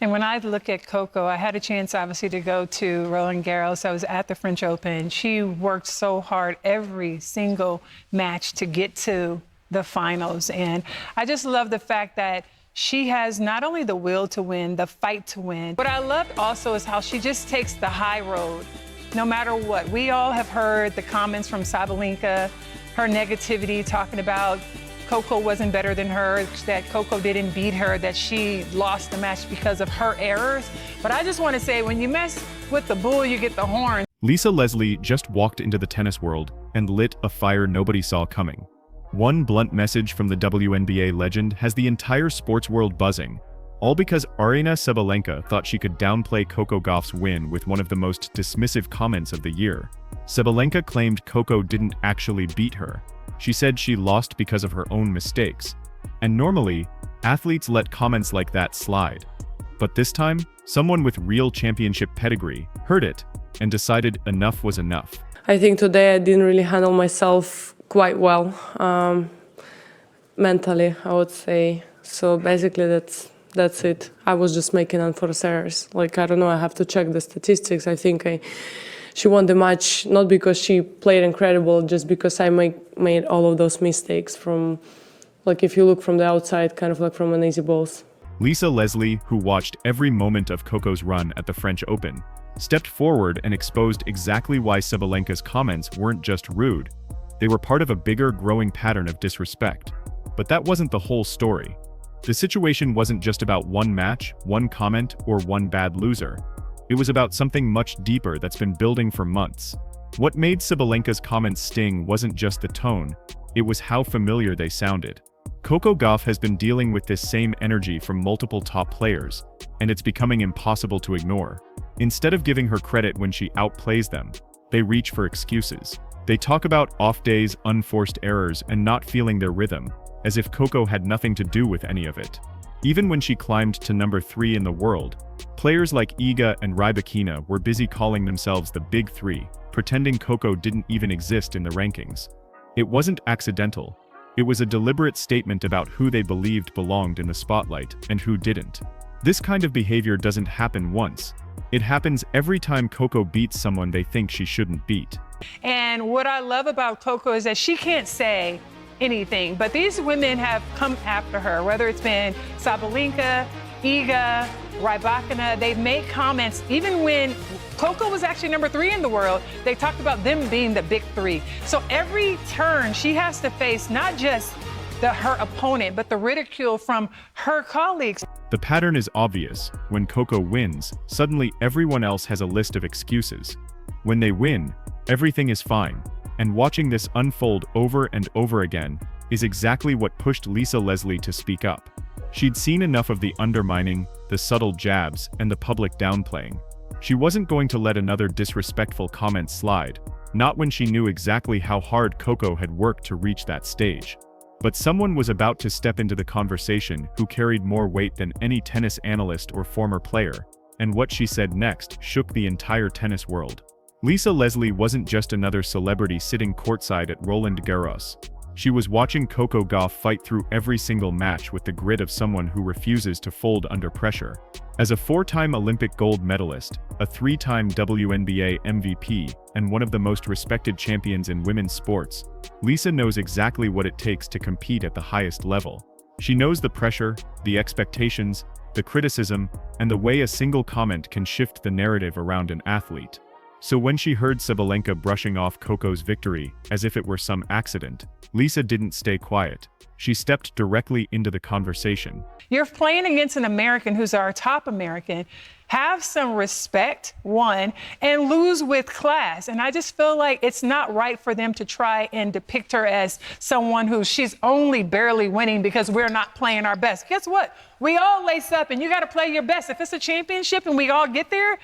And when I look at Coco, I had a chance, obviously, to go to Roland Garros. I was at the French Open. She worked so hard every single match to get to the finals. And I just love the fact that she has not only the will to win, the fight to win. What I loved also is how she just takes the high road, no matter what. We all have heard the comments from Sabalenka, her negativity, talking about Coco wasn't better than her, that Coco didn't beat her, that she lost the match because of her errors. But I just want to say, when you mess with the bull, you get the horn. Lisa Leslie just walked into the tennis world and lit a fire nobody saw coming. One blunt message from the WNBA legend has the entire sports world buzzing, all because Aryna Sabalenka thought she could downplay Coco Gauff's win with one of the most dismissive comments of the year. Sabalenka claimed Coco didn't actually beat her. She said she lost because of her own mistakes. And normally, athletes let comments like that slide. But this time, someone with real championship pedigree heard it and decided enough was enough. I think today I didn't really handle myself quite well, mentally, I would say. So basically that's it. I was just making unforced errors. Like, I don't know, I have to check the statistics. I think she won the match not because she played incredible, just because I made all of those mistakes from, like, if you look from the outside, kind of like from an easy balls. Lisa Leslie, who watched every moment of Coco's run at the French Open, stepped forward and exposed exactly why Sabalenka's comments weren't just rude. They were part of a bigger, growing pattern of disrespect. But that wasn't the whole story. The situation wasn't just about one match, one comment, or one bad loser. It was about something much deeper that's been building for months. What made Sabalenka's comments sting wasn't just the tone, it was how familiar they sounded. Coco Gauff has been dealing with this same energy from multiple top players, and it's becoming impossible to ignore. Instead of giving her credit when she outplays them, they reach for excuses. They talk about off days, unforced errors, and not feeling their rhythm, as if Coco had nothing to do with any of it. Even when she climbed to number 3 in the world, players like Iga and Rybakina were busy calling themselves the Big Three, pretending Coco didn't even exist in the rankings. It wasn't accidental. It was a deliberate statement about who they believed belonged in the spotlight and who didn't. This kind of behavior doesn't happen once. It happens every time Coco beats someone they think she shouldn't beat. And what I love about Coco is that she can't say anything, but these women have come after her, whether it's been Sabalenka, Iga, Rybakina. They've made comments, even when Coco was actually number 3 in the world, they talked about them being the Big Three. So every turn she has to face not just her opponent, but the ridicule from her colleagues. The pattern is obvious. When Coco wins, suddenly everyone else has a list of excuses. When they win, everything is fine. And watching this unfold over and over again is exactly what pushed Lisa Leslie to speak up. She'd seen enough of the undermining, the subtle jabs, and the public downplaying. She wasn't going to let another disrespectful comment slide, not when she knew exactly how hard Coco had worked to reach that stage. But someone was about to step into the conversation who carried more weight than any tennis analyst or former player, and what she said next shook the entire tennis world. Lisa Leslie wasn't just another celebrity sitting courtside at Roland Garros. She was watching Coco Gauff fight through every single match with the grit of someone who refuses to fold under pressure. As a 4-time Olympic gold medalist, a 3-time WNBA MVP, and one of the most respected champions in women's sports, Lisa knows exactly what it takes to compete at the highest level. She knows the pressure, the expectations, the criticism, and the way a single comment can shift the narrative around an athlete. So when she heard Sabalenka brushing off Coco's victory as if it were some accident, Lisa didn't stay quiet. She stepped directly into the conversation. You're playing against an American who's our top American. Have some respect, one, and lose with class. And I just feel like it's not right for them to try and depict her as someone who she's only barely winning because we're not playing our best. Guess what? We all lace up and you got to play your best. If it's a championship and we all get there,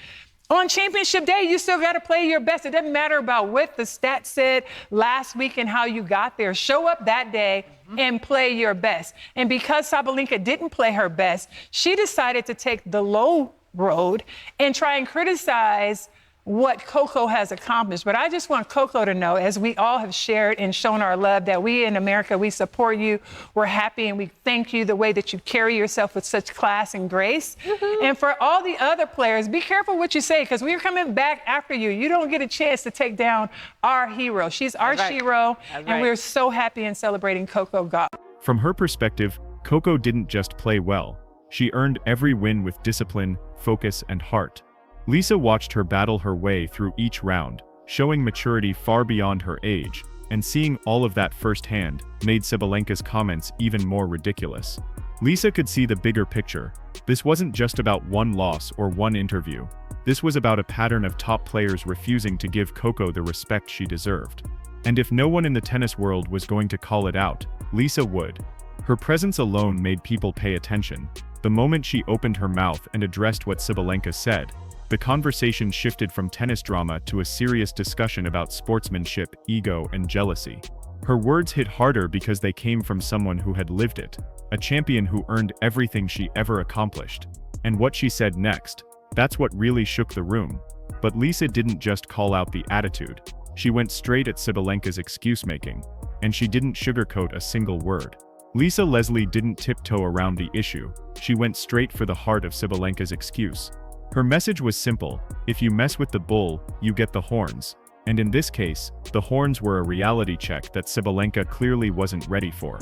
on championship day, you still got to play your best. It doesn't matter about what the stats said last week and how you got there. Show up that day and play your best. And because Sabalenka didn't play her best, she decided to take the low road and try and criticize what Coco has accomplished. But I just want Coco to know, as we all have shared and shown our love, that we in America, we support you. We're happy and we thank you the way that you carry yourself with such class and grace. And for all the other players, be careful what you say, because we're coming back after you. You don't get a chance to take down our hero. She's our hero, and we're so happy and celebrating Coco Gauff. From her perspective, Coco didn't just play well. She earned every win with discipline, focus, and heart. Lisa watched her battle her way through each round, showing maturity far beyond her age, and seeing all of that firsthand made Sabalenka's comments even more ridiculous. Lisa could see the bigger picture. This wasn't just about one loss or one interview. This was about a pattern of top players refusing to give Coco the respect she deserved. And if no one in the tennis world was going to call it out, Lisa would. Her presence alone made people pay attention. The moment she opened her mouth and addressed what Sabalenka said, the conversation shifted from tennis drama to a serious discussion about sportsmanship, ego, and jealousy. Her words hit harder because they came from someone who had lived it, a champion who earned everything she ever accomplished. And what she said next, that's what really shook the room. But Lisa didn't just call out the attitude. She went straight at Sabalenka's excuse-making, and she didn't sugarcoat a single word. Lisa Leslie didn't tiptoe around the issue. She went straight for the heart of Sabalenka's excuse. Her message was simple: if you mess with the bull, you get the horns. And in this case, the horns were a reality check that Sabalenka clearly wasn't ready for.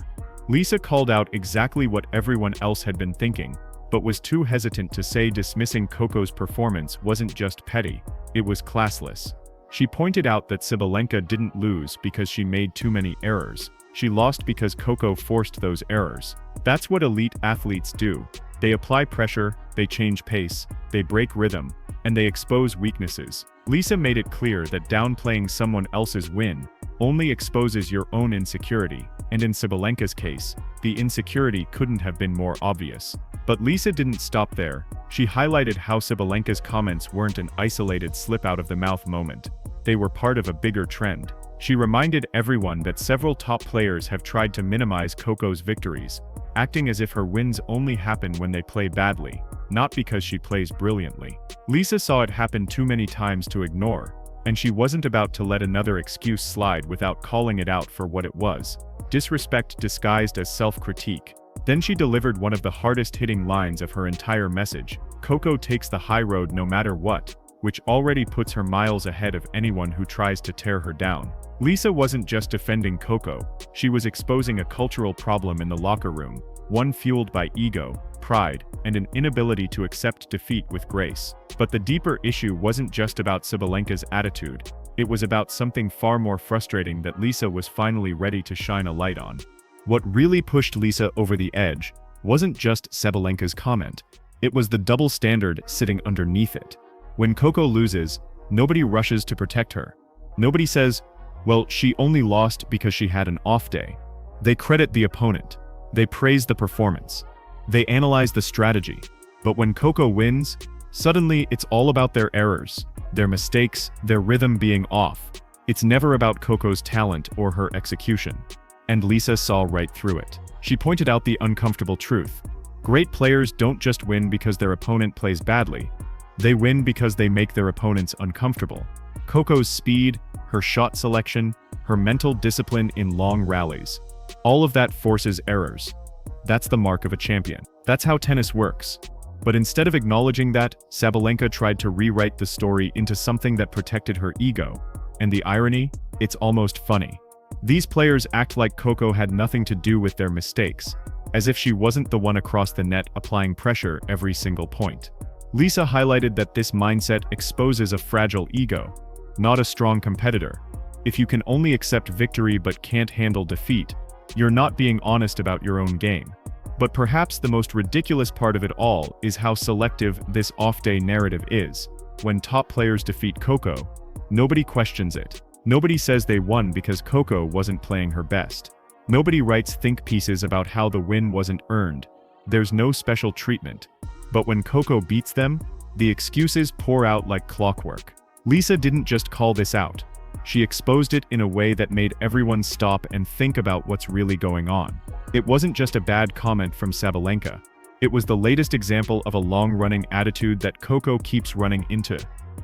Lisa called out exactly what everyone else had been thinking, but was too hesitant to say dismissing Coco's performance wasn't just petty, it was classless. She pointed out that Sabalenka didn't lose because she made too many errors. She lost because Coco forced those errors. That's what elite athletes do. They apply pressure, they change pace, they break rhythm, and they expose weaknesses. Lisa made it clear that downplaying someone else's win only exposes your own insecurity, and in Sabalenka's case, the insecurity couldn't have been more obvious. But Lisa didn't stop there. She highlighted how Sabalenka's comments weren't an isolated slip-out-of-the-mouth moment. They were part of a bigger trend. She reminded everyone that several top players have tried to minimize Coco's victories, acting as if her wins only happen when they play badly, not because she plays brilliantly. Lisa saw it happen too many times to ignore, and she wasn't about to let another excuse slide without calling it out for what it was: disrespect disguised as self-critique. Then she delivered one of the hardest-hitting lines of her entire message: Coco takes the high road no matter what, which already puts her miles ahead of anyone who tries to tear her down. Lisa wasn't just defending Coco, she was exposing a cultural problem in the locker room, one fueled by ego, pride, and an inability to accept defeat with grace. But the deeper issue wasn't just about Sabalenka's attitude, it was about something far more frustrating that Lisa was finally ready to shine a light on. What really pushed Lisa over the edge wasn't just Sabalenka's comment, it was the double standard sitting underneath it. When Coco loses, nobody rushes to protect her. Nobody says, well, she only lost because she had an off day. They credit the opponent. They praise the performance. They analyze the strategy. But when Coco wins, suddenly it's all about their errors, their mistakes, their rhythm being off. It's never about Coco's talent or her execution. And Lisa saw right through it. She pointed out the uncomfortable truth. Great players don't just win because their opponent plays badly. They win because they make their opponents uncomfortable. Coco's speed, her shot selection, her mental discipline in long rallies. All of that forces errors. That's the mark of a champion. That's how tennis works. But instead of acknowledging that, Sabalenka tried to rewrite the story into something that protected her ego. And the irony? It's almost funny. These players act like Coco had nothing to do with their mistakes, as if she wasn't the one across the net applying pressure every single point. Lisa highlighted that this mindset exposes a fragile ego, not a strong competitor. If you can only accept victory but can't handle defeat, you're not being honest about your own game. But perhaps the most ridiculous part of it all is how selective this off-day narrative is. When top players defeat Coco, nobody questions it. Nobody says they won because Coco wasn't playing her best. Nobody writes think pieces about how the win wasn't earned. There's no special treatment. But when Coco beats them, the excuses pour out like clockwork. Lisa didn't just call this out. She exposed it in a way that made everyone stop and think about what's really going on. It wasn't just a bad comment from Sabalenka. It was the latest example of a long-running attitude that Coco keeps running into.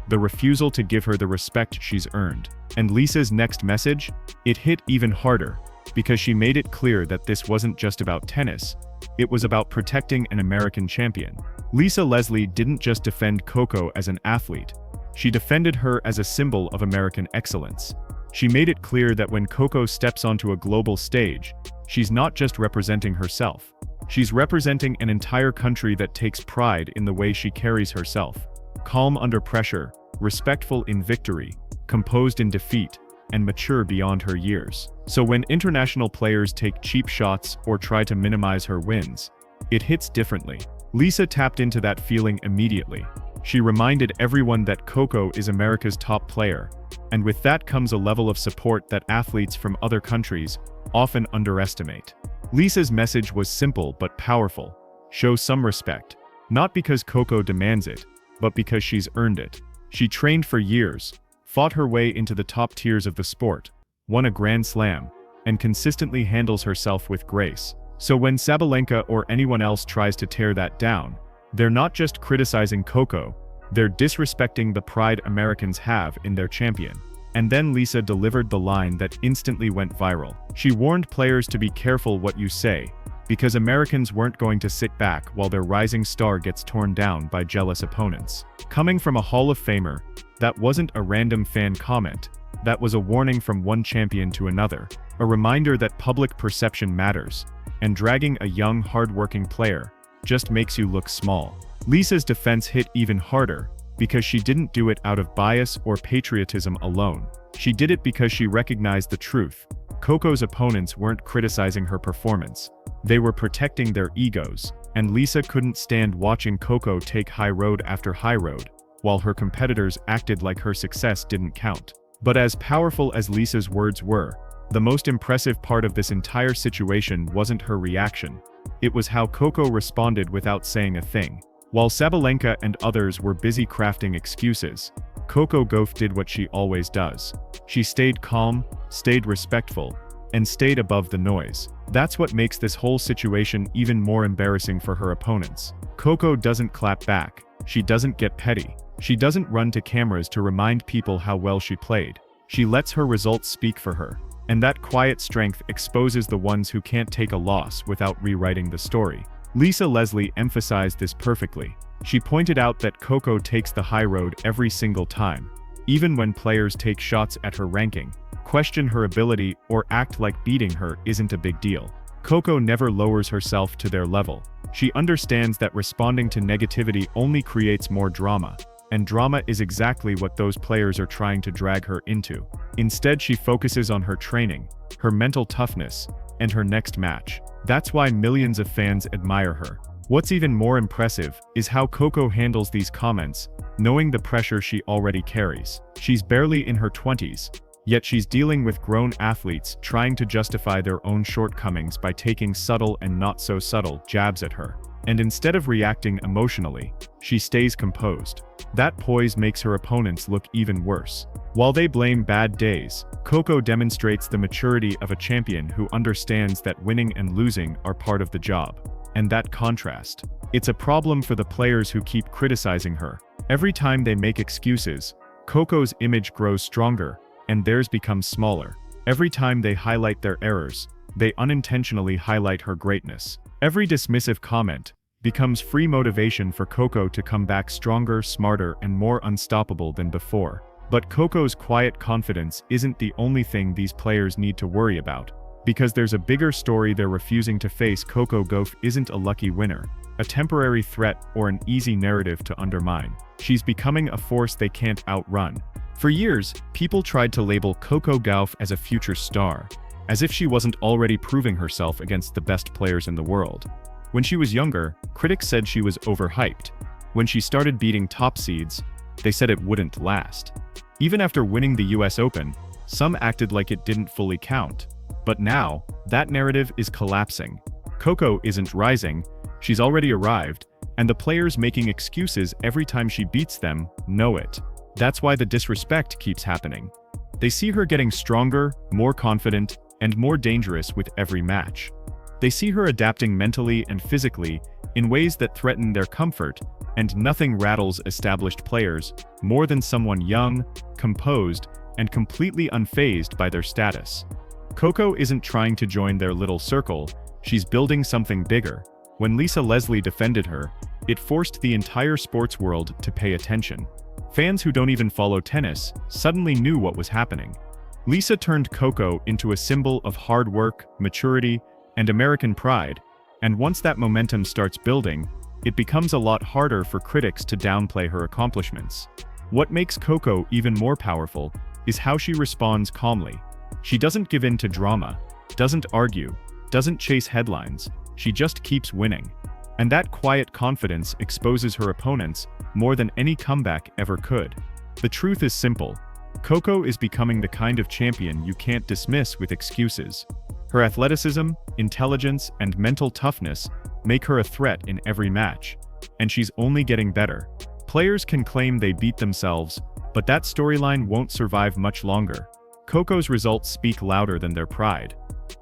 the refusal to give her the respect she's earned. And Lisa's next message? It hit even harder, because she made it clear that this wasn't just about tennis, it was about protecting an American champion. Lisa Leslie didn't just defend Coco as an athlete, she defended her as a symbol of American excellence. She made it clear that when Coco steps onto a global stage, she's not just representing herself. She's representing an entire country that takes pride in the way she carries herself. Calm under pressure, respectful in victory, composed in defeat, and mature beyond her years. So when international players take cheap shots or try to minimize her wins, it hits differently. Lisa tapped into that feeling immediately. She reminded everyone that Coco is America's top player, and with that comes a level of support that athletes from other countries often underestimate. Lisa's message was simple but powerful. Show some respect, not because Coco demands it, but because she's earned it. She trained for years, fought her way into the top tiers of the sport, won a Grand Slam, and consistently handles herself with grace. So when Sabalenka or anyone else tries to tear that down, they're not just criticizing Coco, they're disrespecting the pride Americans have in their champion. And then Lisa delivered the line that instantly went viral. She warned players to be careful what you say, because Americans weren't going to sit back while their rising star gets torn down by jealous opponents. Coming from a Hall of Famer, that wasn't a random fan comment, that was a warning from one champion to another, a reminder that public perception matters, and dragging a young, hard-working player just makes you look small. Lisa's defense hit even harder, because she didn't do it out of bias or patriotism alone. She did it because she recognized the truth. Coco's opponents weren't criticizing her performance. They were protecting their egos, and Lisa couldn't stand watching Coco take high road after high road, while her competitors acted like her success didn't count. But as powerful as Lisa's words were, the most impressive part of this entire situation wasn't her reaction. It was how Coco responded without saying a thing. While Sabalenka and others were busy crafting excuses, Coco Gauff did what she always does. She stayed calm, stayed respectful, and stayed above the noise. That's what makes this whole situation even more embarrassing for her opponents. Coco doesn't clap back. She doesn't get petty. She doesn't run to cameras to remind people how well she played. She lets her results speak for her. And that quiet strength exposes the ones who can't take a loss without rewriting the story. Lisa Leslie emphasized this perfectly. She pointed out that Coco takes the high road every single time. Even when players take shots at her ranking, question her ability, or act like beating her isn't a big deal. Coco never lowers herself to their level. She understands that responding to negativity only creates more drama, and drama is exactly what those players are trying to drag her into. Instead, she focuses on her training, her mental toughness, and her next match. That's why millions of fans admire her. What's even more impressive is how Coco handles these comments, knowing the pressure she already carries. She's barely in her 20s, yet she's dealing with grown athletes trying to justify their own shortcomings by taking subtle and not so subtle jabs at her. And instead of reacting emotionally, she stays composed. That poise makes her opponents look even worse. While they blame bad days, Coco demonstrates the maturity of a champion who understands that winning and losing are part of the job. And that contrast, it's a problem for the players who keep criticizing her. Every time they make excuses, Coco's image grows stronger, and theirs becomes smaller. Every time they highlight their errors, they unintentionally highlight her greatness. Every dismissive comment becomes free motivation for Coco to come back stronger, smarter, and more unstoppable than before. But Coco's quiet confidence isn't the only thing these players need to worry about. Because there's a bigger story they're refusing to face. Coco Gauff isn't a lucky winner, a temporary threat, or an easy narrative to undermine. She's becoming a force they can't outrun. For years, people tried to label Coco Gauff as a future star, as if she wasn't already proving herself against the best players in the world. When she was younger, critics said she was overhyped. When she started beating top seeds, they said it wouldn't last. Even after winning the US Open, some acted like it didn't fully count. But now, that narrative is collapsing. Coco isn't rising, she's already arrived, and the players making excuses every time she beats them know it. That's why the disrespect keeps happening. They see her getting stronger, more confident, and more dangerous with every match. They see her adapting mentally and physically, in ways that threaten their comfort, and nothing rattles established players more than someone young, composed, and completely unfazed by their status. Coco isn't trying to join their little circle, she's building something bigger. When Lisa Leslie defended her, it forced the entire sports world to pay attention. Fans who don't even follow tennis suddenly knew what was happening. Lisa turned Coco into a symbol of hard work, maturity, and American pride, and once that momentum starts building, it becomes a lot harder for critics to downplay her accomplishments. What makes Coco even more powerful is how she responds calmly. She doesn't give in to drama, doesn't argue, doesn't chase headlines, she just keeps winning. And that quiet confidence exposes her opponents more than any comeback ever could. The truth is simple. Coco is becoming the kind of champion you can't dismiss with excuses. Her athleticism, intelligence, and mental toughness make her a threat in every match. And she's only getting better. Players can claim they beat themselves, but that storyline won't survive much longer. Coco's results speak louder than their pride.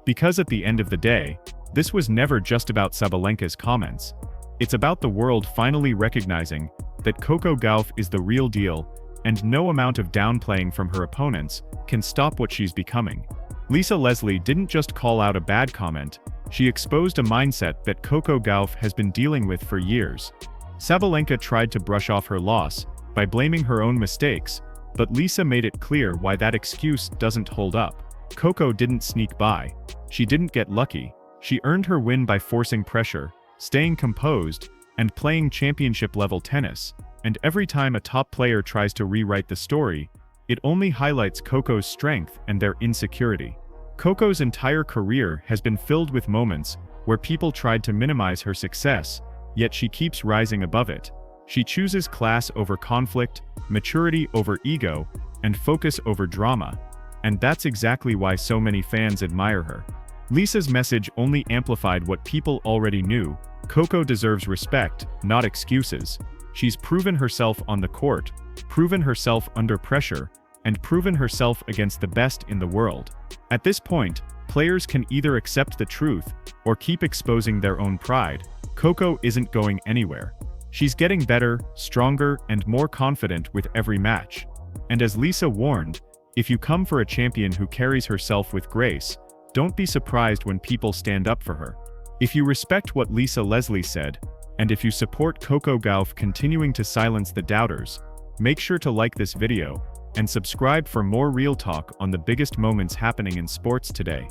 Because at the end of the day, this was never just about Sabalenka's comments. It's about the world finally recognizing that Coco Gauff is the real deal, and no amount of downplaying from her opponents can stop what she's becoming. Lisa Leslie didn't just call out a bad comment, she exposed a mindset that Coco Gauff has been dealing with for years. Sabalenka tried to brush off her loss by blaming her own mistakes, but Lisa made it clear why that excuse doesn't hold up. Coco didn't sneak by. She didn't get lucky. She earned her win by forcing pressure, staying composed, and playing championship-level tennis. And every time a top player tries to rewrite the story, it only highlights Coco's strength and their insecurity. Coco's entire career has been filled with moments where people tried to minimize her success, yet she keeps rising above it. She chooses class over conflict, maturity over ego, and focus over drama. And that's exactly why so many fans admire her. Lisa's message only amplified what people already knew. Coco deserves respect, not excuses. She's proven herself on the court, proven herself under pressure, and proven herself against the best in the world. At this point, players can either accept the truth or keep exposing their own pride. Coco isn't going anywhere. She's getting better, stronger, and more confident with every match. And as Lisa warned, if you come for a champion who carries herself with grace, don't be surprised when people stand up for her. If you respect what Lisa Leslie said, and if you support Coco Gauff continuing to silence the doubters, make sure to like this video and subscribe for more real talk on the biggest moments happening in sports today.